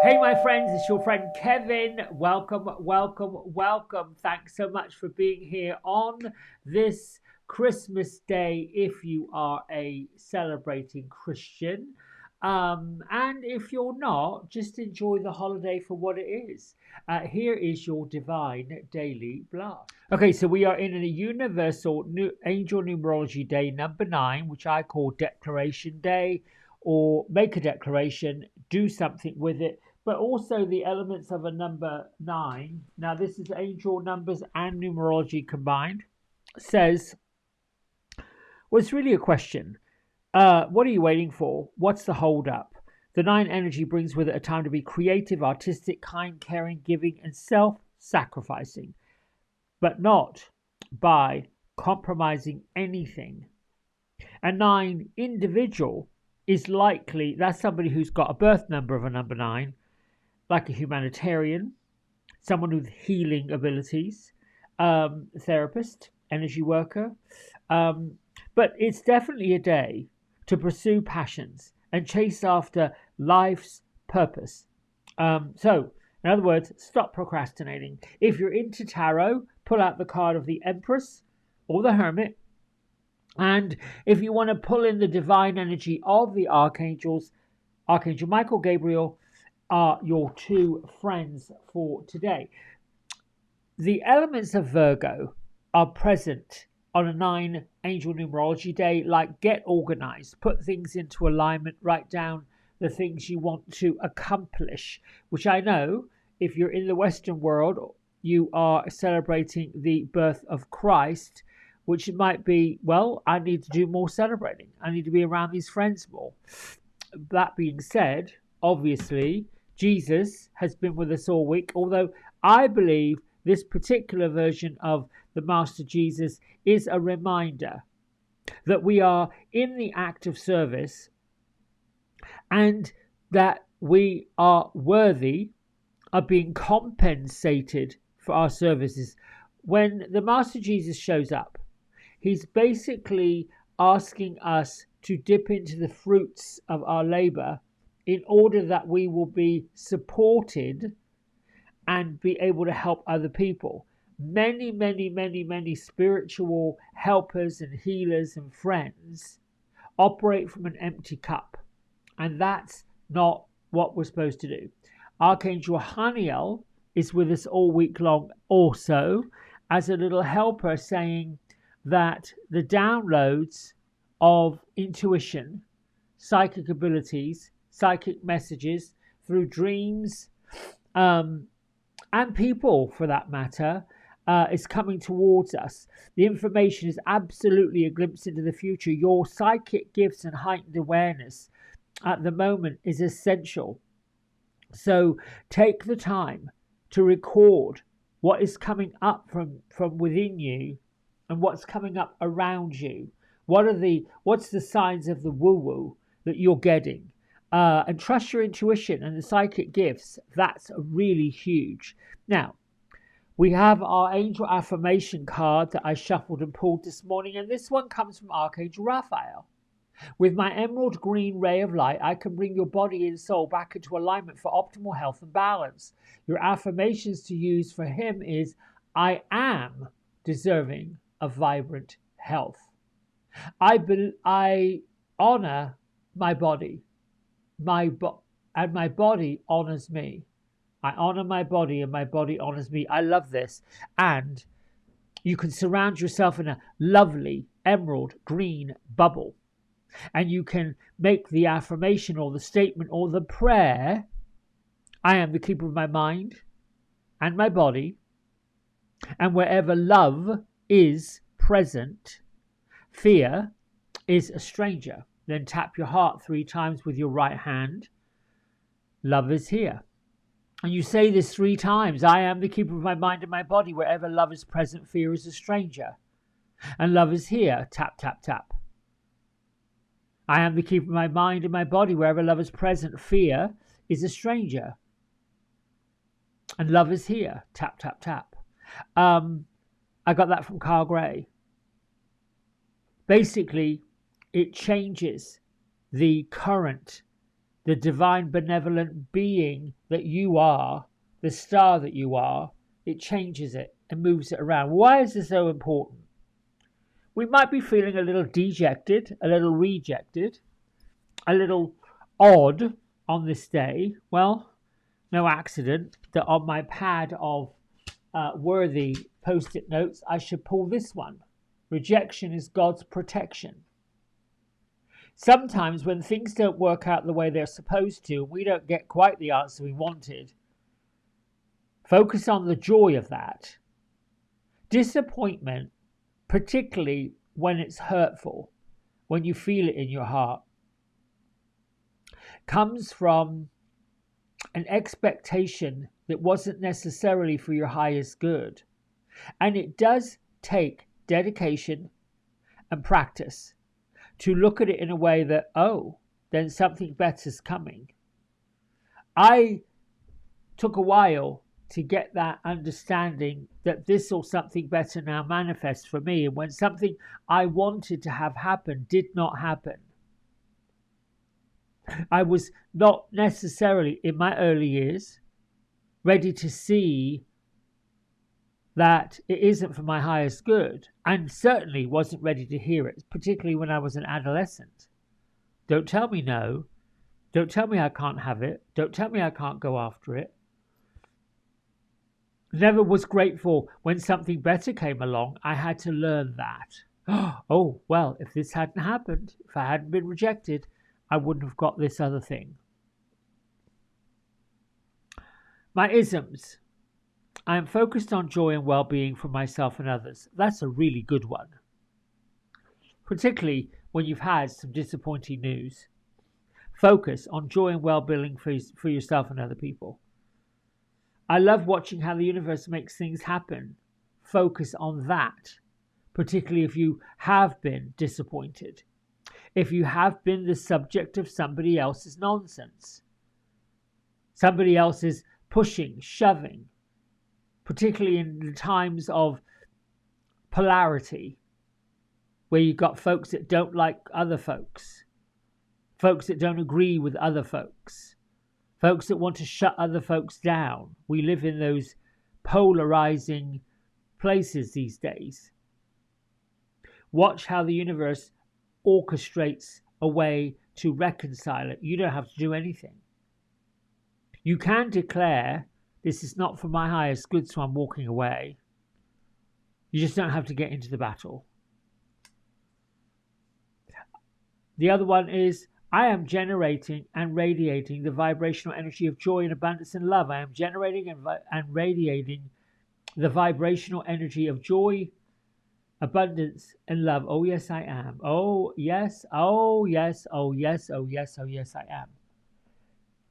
Hey, my friends, it's your friend Kevin. Welcome, welcome, welcome. Thanks so much for being here on this Christmas Day if you are a celebrating Christian. And if you're not, just enjoy the holiday for what it is. Here is your divine daily blast. Okay, so we are in a universal angel numerology day number 9, which I call Declaration Day, or make a declaration, do something with it, but also the elements of a number 9. Now, this is angel numbers and numerology combined. Says, well, it's really a question. What are you waiting for? What's the hold up? The 9 energy brings with it a time to be creative, artistic, kind, caring, giving, and self sacrificing, but not by compromising anything. A 9 individual is likely, that's somebody who's got a birth number of a number 9, like a humanitarian, someone with healing abilities, therapist, energy worker. But it's definitely a day to pursue passions and chase after life's purpose. So, in other words, stop procrastinating. If you're into tarot, pull out the card of the Empress or the Hermit. And if you want to pull in the divine energy of the archangels, Archangel Michael, Gabriel, are your two friends for today. The elements of Virgo are present on a 9 angel numerology day, like get organized, put things into alignment, write down the things you want to accomplish, which I know if you're in the Western world, you are celebrating the birth of Christ, which might be, well, I need to do more celebrating. I need to be around these friends more. That being said, obviously, Jesus has been with us all week, although I believe this particular version of the Master Jesus is a reminder that we are in the act of service and that we are worthy of being compensated for our services. When the Master Jesus shows up, he's basically asking us to dip into the fruits of our labor in order that we will be supported and be able to help other people. Many, many, many, many spiritual helpers and healers and friends operate from an empty cup, and that's not what we're supposed to do. Archangel Haniel is with us all week long also as a little helper, saying that the downloads of intuition, psychic abilities, psychic messages through dreams, and people for that matter, is coming towards us. The information is absolutely a glimpse into the future. Your psychic gifts and heightened awareness at the moment is essential. So take the time to record what is coming up from within you and what's coming up around you. What's the signs of the woo-woo that you're getting? And trust your intuition and the psychic gifts. That's really huge. Now, we have our angel affirmation card that I shuffled and pulled this morning, and this one comes from Archangel Raphael. With my emerald green ray of light, I can bring your body and soul back into alignment for optimal health and balance. Your affirmations to use for him is, I am deserving of vibrant health. I honor my body, and my body honors me. I honor my body and my body honors me. I love this. And you can surround yourself in a lovely emerald green bubble. And you can make the affirmation or the statement or the prayer, I am the keeper of my mind and my body. And wherever love is present, fear is a stranger. Then tap your heart 3 times with your right hand. Love is here. And you say this 3 times. I am the keeper of my mind and my body. Wherever love is present, fear is a stranger. And love is here. Tap, tap, tap. I am the keeper of my mind and my body. Wherever love is present, fear is a stranger. And love is here. Tap, tap, tap. I got that from Carl Gray. Basically, it changes the current the divine benevolent being that you are, the star that you are, it changes it and moves it around. Why is this so important? We might be feeling a little dejected, a little rejected, a little odd on this day. Well, no accident that on my pad of worthy post-it notes, I should pull this one. Rejection is God's protection. Sometimes when things don't work out the way they're supposed to, we don't get quite the answer we wanted. Focus on the joy of that. Disappointment, particularly when it's hurtful, when you feel it in your heart, comes from an expectation that wasn't necessarily for your highest good. And it does take dedication and practice to look at it in a way that, oh, then something better's coming. I took a while to get that understanding that this or something better now manifests for me. And when something I wanted to have happen did not happen, I was not necessarily, in my early years, ready to see that it isn't for my highest good, and certainly wasn't ready to hear it, particularly when I was an adolescent. Don't tell me no. Don't tell me I can't have it. Don't tell me I can't go after it. Never was grateful when something better came along. I had to learn that. Oh, well, if this hadn't happened, if I hadn't been rejected, I wouldn't have got this other thing. My isms. I am focused on joy and well-being for myself and others. That's a really good one. Particularly when you've had some disappointing news. Focus on joy and well-being for yourself and other people. I love watching how the universe makes things happen. Focus on that, particularly if you have been disappointed. If you have been the subject of somebody else's nonsense. Somebody else's pushing, shoving, particularly in the times of polarity, where you've got folks that don't like other folks, folks that don't agree with other folks, folks that want to shut other folks down. We live in those polarizing places these days. Watch how the universe orchestrates a way to reconcile it. You don't have to do anything. You can declare, this is not for my highest good, so I'm walking away. You just don't have to get into the battle. The other one is, I am generating and radiating the vibrational energy of joy and abundance and love. I am generating and radiating the vibrational energy of joy, abundance and love. Oh, yes, I am. Oh, yes. Oh, yes. Oh, yes. Oh, yes. Oh, yes, I am.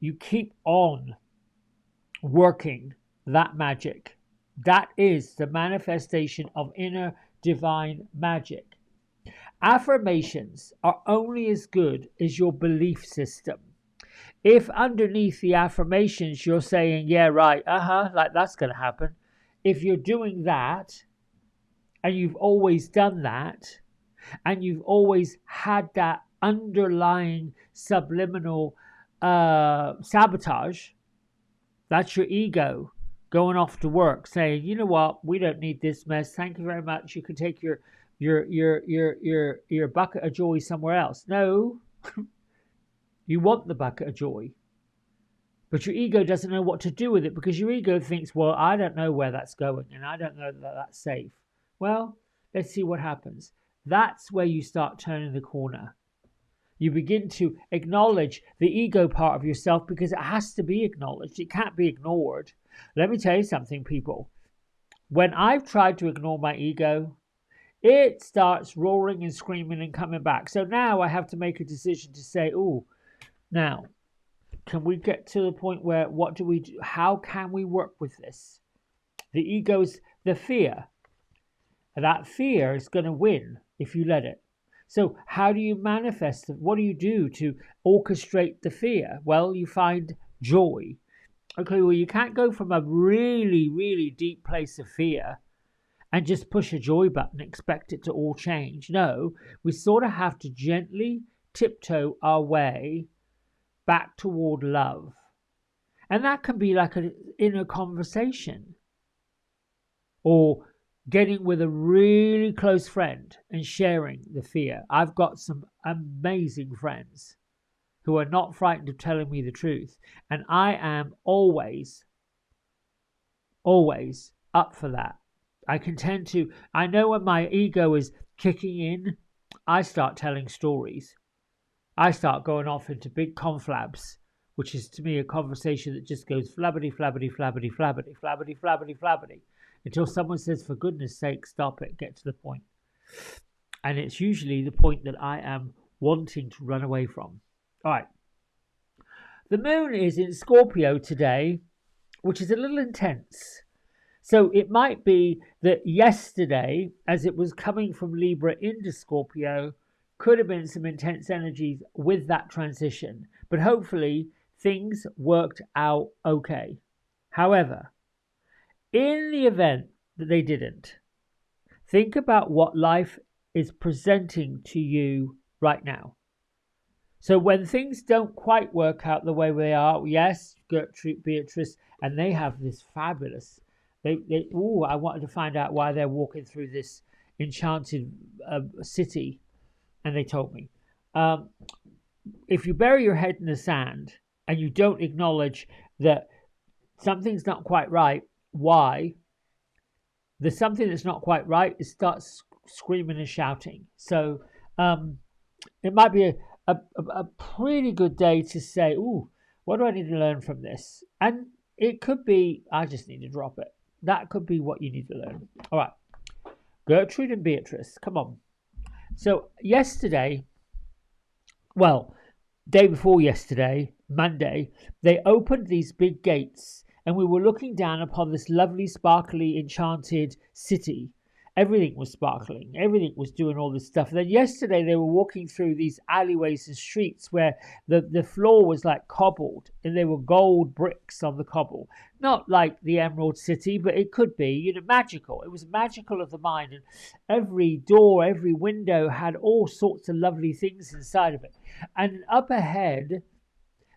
You keep on working that magic. That is the manifestation of inner divine magic. Affirmations are only as good as your belief system. If underneath the affirmations you're saying, yeah, right, like that's going to happen. If you're doing that, and you've always done that, and you've always had that underlying subliminal sabotage, that's your ego going off to work saying, you know what, we don't need this mess, thank you very much, you can take your bucket of joy somewhere else. No, you want the bucket of joy, but your ego doesn't know what to do with it, because your ego thinks, well, I don't know where that's going, and I don't know that that's safe. Well, let's see what happens. That's where you start turning the corner. You begin to acknowledge the ego part of yourself, because it has to be acknowledged. It can't be ignored. Let me tell you something, people. When I've tried to ignore my ego, it starts roaring and screaming and coming back. So now I have to make a decision to say, oh, now, can we get to the point where, what do we do? How can we work with this? The ego's the fear. That fear is going to win if you let it. So how do you manifest it? What do you do to orchestrate the fear? Well, you find joy. Okay, well, you can't go from a really, really deep place of fear and just push a joy button and expect it to all change. No, we sort of have to gently tiptoe our way back toward love. And that can be like an inner conversation, or getting with a really close friend and sharing the fear. I've got some amazing friends who are not frightened of telling me the truth. And I am always up for that. I know when my ego is kicking in, I start telling stories. I start going off into big conflabs, which is to me a conversation that just goes flabbity, flabbity, flabbity, flabbity, flabbity, flabbity, flabbity, until someone says, for goodness sake, stop it, get to the point. And it's usually the point that I am wanting to run away from. All right. The moon is in Scorpio today, which is a little intense. So it might be that yesterday, as it was coming from Libra into Scorpio, could have been some intense energies with that transition. But hopefully things worked out okay. However, in the event that they didn't, think about what life is presenting to you right now. So when things don't quite work out the way they are, yes, Gertrude, Beatrice, and they have this fabulous. I wanted to find out why they're walking through this enchanted city, and they told me. If you bury your head in the sand and you don't acknowledge that something's not quite right, why? The something that's not quite right is starts screaming and shouting. So it might be a pretty good day to say, ooh, what do I need to learn from this? And it could be, I just need to drop it. That could be what you need to learn. All right. Gertrude and Beatrice, come on. So yesterday, day before yesterday, Monday, they opened these big gates and we were looking down upon this lovely, sparkly, enchanted city. Everything was sparkling. Everything was doing all this stuff. And then yesterday they were walking through these alleyways and streets where the floor was like cobbled and there were gold bricks on the cobble. Not like the Emerald City, but it could be, magical. It was magical of the mind. And every door, every window had all sorts of lovely things inside of it. And up ahead,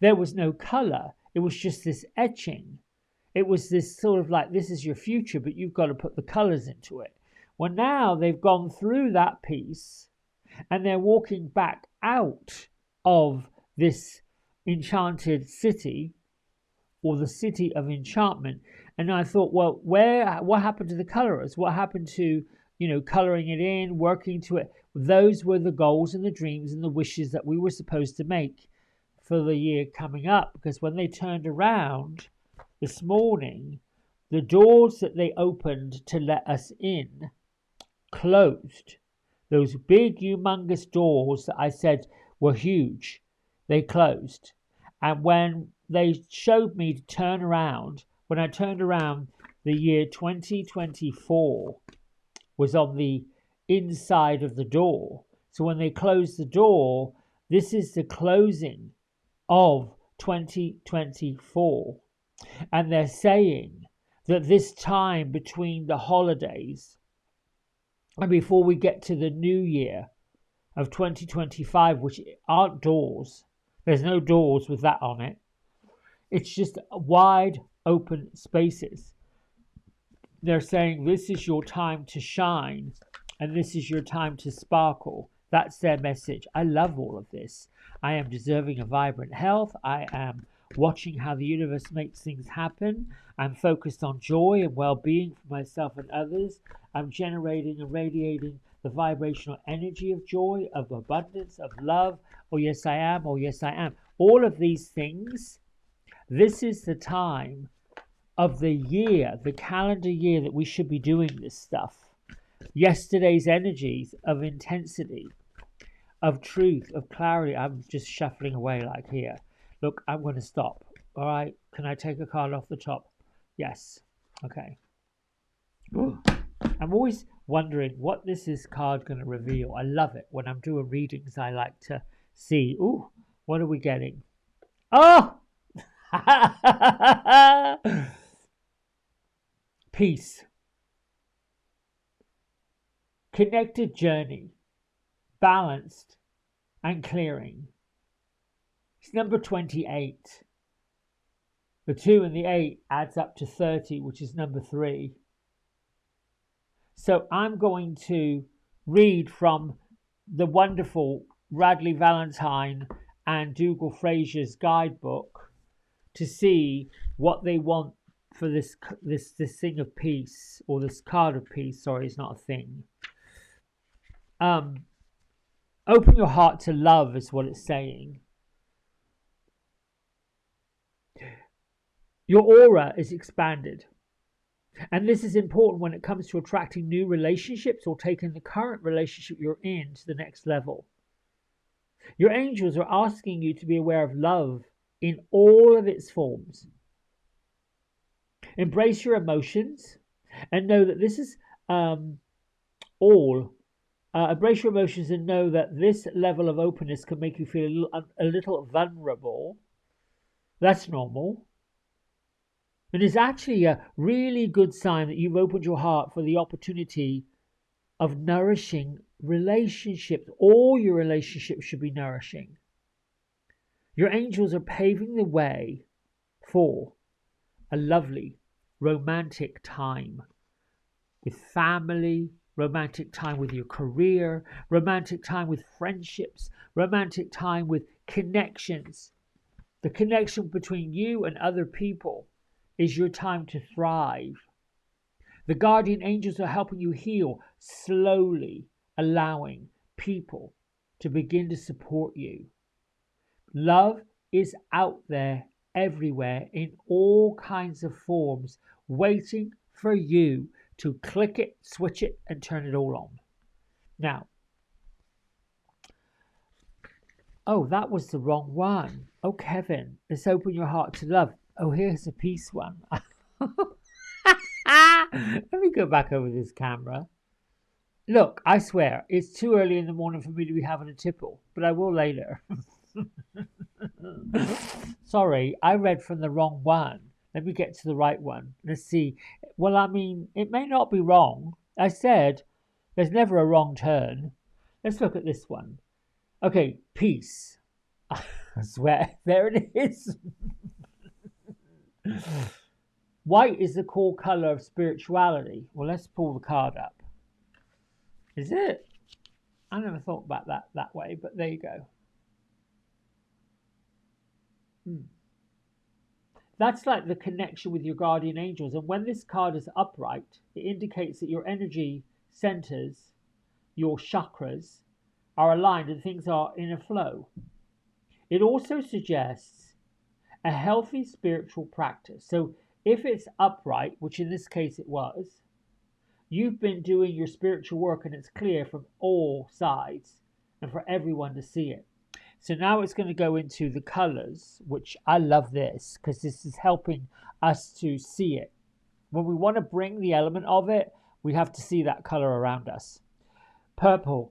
there was no color. It was just this etching. It was this sort of like, this is your future, but you've got to put the colors into it. Well, now they've gone through that piece and they're walking back out of this enchanted city, or the city of enchantment. And I thought, well, what happened to the colorers? What happened to, coloring it in, working to it? Those were the goals and the dreams and the wishes that we were supposed to make for the year coming up. Because when they turned around this morning, the doors that they opened to let us in closed. Those big, humongous doors that I said were huge, they closed. And when they showed me to turn around, when I turned around, the year 2024 was on the inside of the door. So when they closed the door, this is the closing of 2024. And they're saying that this time between the holidays and before we get to the new year of 2025, which aren't doors, there's no doors with that on it. It's just wide open spaces. They're saying this is your time to shine and this is your time to sparkle. That's their message. I love all of this. I am deserving of vibrant health. I am watching how the universe makes things happen. I'm focused on joy and well-being for myself and others. I'm generating and radiating the vibrational energy of joy, of abundance, of love. Oh, yes, I am. Oh, yes, I am. All of these things, this is the time of the year, the calendar year, that we should be doing this stuff. Yesterday's energies of intensity, of truth, of clarity. I'm just shuffling away like here. Look, I'm going to stop. All right. Can I take a card off the top? Yes. Okay. I'm always wondering what this is card going to reveal. I love it. When I'm doing readings, I like to see, ooh, what are we getting? Oh! Peace. Connected journey. Balanced and clearing. It's number 28. The 2 and the 8 adds up to 30, which is number 3. So I'm going to read from the wonderful Radley Valentine and Dougal Fraser's guidebook to see what they want for this thing of peace, or this card of peace. Sorry, it's not a thing. Open your heart to love is what it's saying. Your aura is expanded. And this is important when it comes to attracting new relationships or taking the current relationship you're in to the next level. Your angels are asking you to be aware of love in all of its forms. Embrace your emotions and know that this is all. Embrace your emotions and know that this level of openness can make you feel a little vulnerable. That's normal. And it's actually a really good sign that you've opened your heart for the opportunity of nourishing relationships. All your relationships should be nourishing. Your angels are paving the way for a lovely romantic time with family, romantic time with your career, romantic time with friendships, romantic time with connections. The connection between you and other people is your time to thrive. The guardian angels are helping you heal, slowly allowing people to begin to support you. Love is out there everywhere in all kinds of forms, waiting for you to click it, switch it, and turn it all on. Now, oh, that was the wrong one. Oh, Kevin, let's open your heart to love. Oh, here's a peace one. Let me go back over this camera. Look, I swear, it's too early in the morning for me to be having a tipple, but I will later. Sorry, I read from the wrong one. Let me get to the right one. Let's see. Well, I mean, it may not be wrong. I said there's never a wrong turn. Let's look at this one. Okay, peace. I swear, there it is. White is the core color of spirituality. Well, let's pull the card up. Is it? I never thought about that way, but there you go. That's like the connection with your guardian angels. And when this card is upright, it indicates that your energy centers, your chakras, are aligned and things are in a flow. It also suggests a healthy spiritual practice. So if it's upright, which in this case it was, you've been doing your spiritual work and it's clear from all sides and for everyone to see it. So now it's going to go into the colors, which I love this because this is helping us to see it. When we want to bring the element of it, we have to see that color around us. Purple,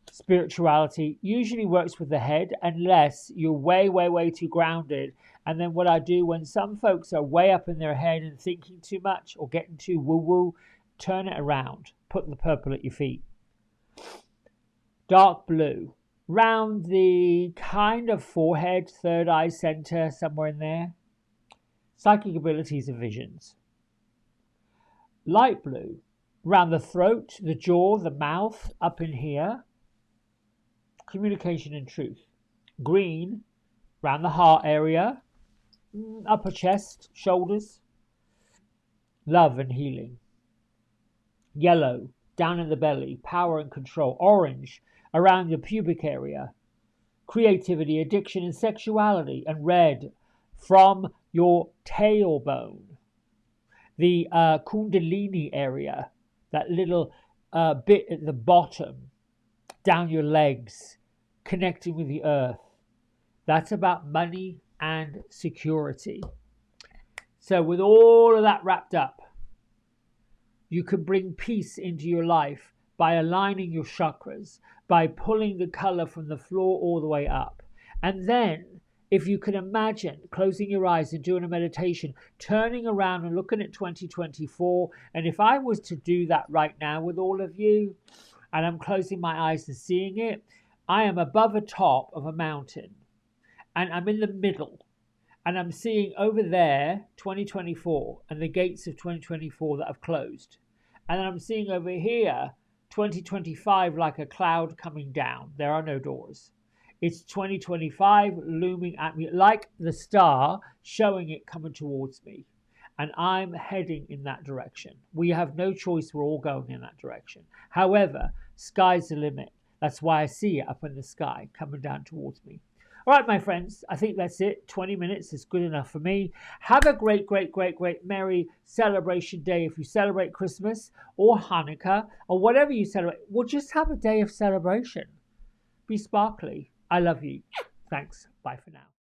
spirituality, usually works with the head unless you're way, way, way too grounded. And then what I do when some folks are way up in their head and thinking too much or getting too woo-woo, turn it around. Put the purple at your feet. Dark blue. Round the kind of forehead, third eye center, somewhere in there. Psychic abilities and visions. Light blue. Round the throat, the jaw, the mouth, up in here. Communication and truth. Green. Round the heart area. Upper chest, shoulders. Love and healing. Yellow. Down in the belly. Power and control. Orange. Around the pubic area, creativity, addiction, and sexuality, and red from your tailbone, the kundalini area, that little bit at the bottom, down your legs, connecting with the earth. That's about money and security. So with all of that wrapped up, you can bring peace into your life by aligning your chakras, by pulling the color from the floor all the way up. And then, if you can imagine closing your eyes and doing a meditation, turning around and looking at 2024, and if I was to do that right now with all of you, and I'm closing my eyes and seeing it, I am above a top of a mountain. and I'm in the middle, and I'm seeing over there 2024 and the gates of 2024 that have closed, and then I'm seeing over here 2025 like a cloud coming down. There are no doors. It's 2025 looming at me like the star, showing it coming towards me. And I'm heading in that direction. We have no choice. We're all going in that direction. However, sky's the limit. That's why I see it up in the sky coming down towards me. All right, my friends, I think that's it. 20 minutes is good enough for me. Have a great, great, great, great Merry Celebration Day if you celebrate Christmas or Hanukkah or whatever you celebrate. Well, just have a day of celebration. Be sparkly. I love you. Thanks. Bye for now.